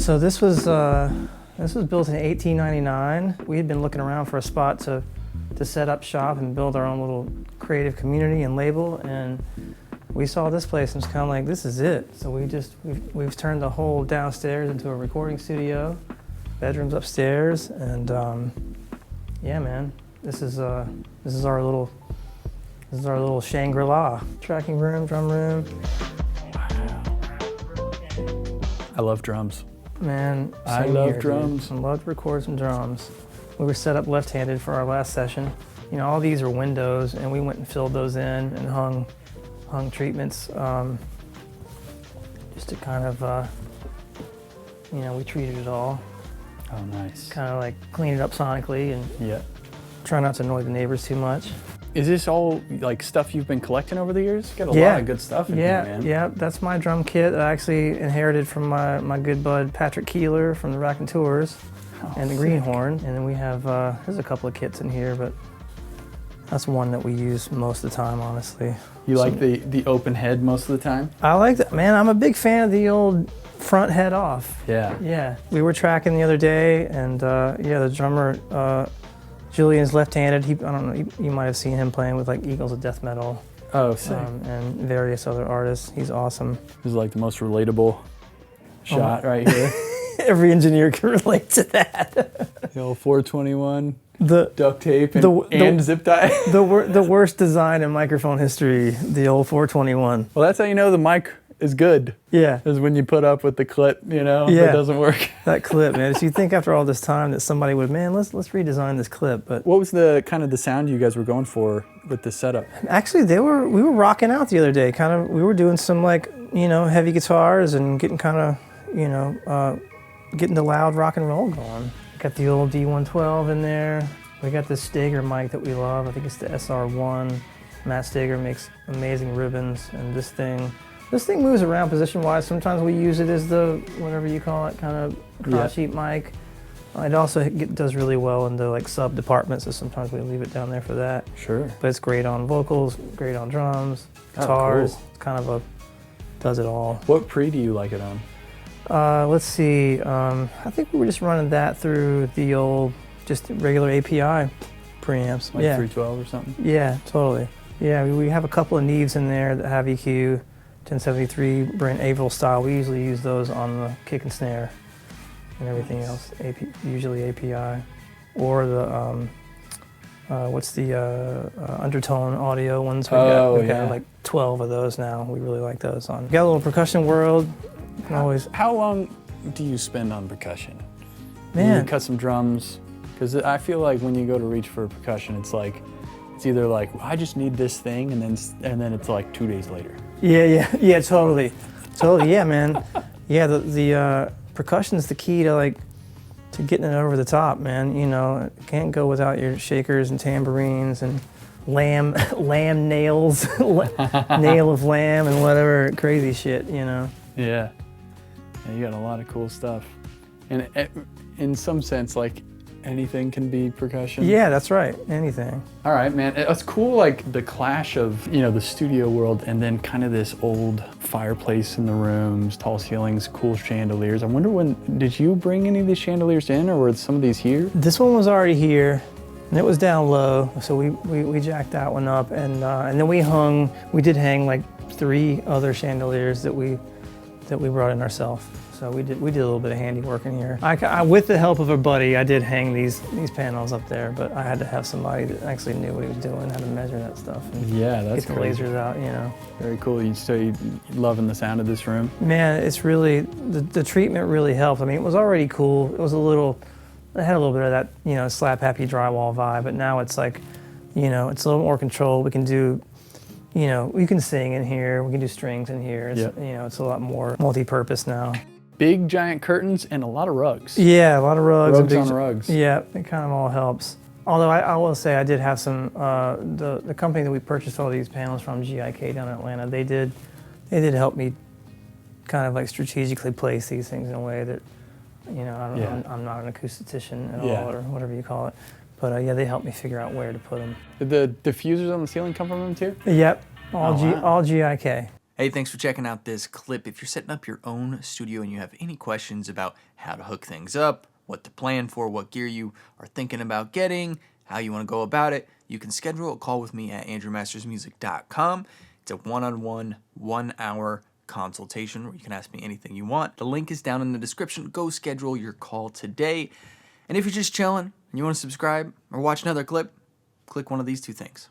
So this was built in 1899. We had been looking around for a spot to set up shop and build our own little creative community and label, and we saw this place and was kind of like, this is it. So we've turned the whole downstairs into a recording studio, bedrooms upstairs, and yeah, man, this is our little Shangri-La. Tracking room, drum room. I love drums. Man, I love drums. I love to record some drums. We were set up left-handed for our last session. You know, all these are windows, and we went and filled those in and hung treatments just to kind of, you know, we treated it all. Oh, nice. Kind of like clean it up sonically and yeah. Try not to annoy the neighbors too much. Is this all like stuff you've been collecting over the years? Got a lot of good stuff in here, man. Yeah, that's my drum kit that I actually inherited from my good bud Patrick Keeler from the Raconteurs and the Greenhorn. And then we have, there's a couple of kits in here, but that's one that we use most of the time, honestly. You like the open head most of the time? I like that, man. I'm a big fan of the old front head off. Yeah. Yeah. We were tracking the other day, and yeah, the drummer, Julian's left-handed. I don't know, you might have seen him playing with like Eagles of Death Metal. Oh, sick. And various other artists. He's awesome. This is like the most relatable shot right here. Every engineer can relate to that. The old 421, duct tape, and zip tie. The worst design in microphone history, the old 421. Well, that's how you know the mic is good. Yeah. Is when you put up with the clip, you know, yeah. That doesn't work. That clip, man. So you think after all this time that somebody would, man, let's redesign this clip. But what was the kind of the sound you guys were going for with this setup? Actually, we were rocking out the other day. We were doing some like, you know, heavy guitars and getting kind of, you know, getting the loud rock and roll going. Got the old D112 in there. We got this Steger mic that we love. I think it's the SR1. Matt Steger makes amazing ribbons, and this thing moves around position-wise. Sometimes we use it as the, whatever you call it, kind of crotch heat mic. It also does really well in the like sub-departments, so sometimes we leave it down there for that. Sure. But it's great on vocals, great on drums, guitars. Cool. It's kind of does it all. What pre do you like it on? Let's see, I think we were just running that through the old, just regular API preamps. Like 312 or something? Yeah, totally. Yeah, we have a couple of Neves in there that have EQ, 1073 Brent Averill style. We usually use those on the kick and snare and everything else, usually API. Or the, what's the Undertone audio ones? We've got like 12 of those now. We really like those on. Got a little Percussion World. How long do you spend on percussion? Man. You cut some drums, because I feel like when you go to reach for percussion, it's either like, I just need this thing, and then it's like 2 days later. Yeah, totally, yeah, man. Yeah, the percussion's the key to getting it over the top, man. You know, it can't go without your shakers and tambourines and lamb nails, nail of lamb and whatever crazy shit, you know. Yeah, you got a lot of cool stuff, and in some sense, like, anything can be percussion. Yeah, that's right, anything. All right, man, it's cool, like the clash of, you know, the studio world and then kind of this old fireplace in the rooms, tall ceilings, cool chandeliers. I wonder, did you bring any of these chandeliers in, or were some of these here? This one was already here, and it was down low, so we jacked that one up, and then we did hang like 3 other chandeliers that we brought in ourselves. So we did a little bit of handiwork in here. I with the help of a buddy, I did hang these panels up there, but I had to have somebody that actually knew what he was doing, how to measure that stuff. And yeah, that's get the lasers out, you know. Very cool. So you loving the sound of this room? Man, it's really, the treatment really helped. I mean, it was already cool. It had a little bit of that, you know, slap happy drywall vibe, but now it's like, you know, it's a little more controlled. We can do, you know, we can sing in here, we can do strings in here. It's, you know, it's a lot more multi-purpose now. Big giant curtains and a lot of rugs. Yeah, a lot of rugs. Rugs on rugs. Yeah, it kind of all helps. Although I will say I did have some, the company that we purchased all these panels from, GIK down in Atlanta, they did help me kind of like strategically place these things in a way that, you know, I'm not an acoustician at all, or whatever you call it. But yeah, they helped me figure out where to put them. Did the diffusers on the ceiling come from them too? Yep, all GIK. Hey, thanks for checking out this clip. If you're setting up your own studio and you have any questions about how to hook things up, what to plan for, what gear you are thinking about getting, how you want to go about it, you can schedule a call with me at andrewmastersmusic.com. It's a one-on-one, 1-hour consultation where you can ask me anything you want. The link is down in the description. Go schedule your call today. And if you're just chilling and you want to subscribe or watch another clip, click one of these two things.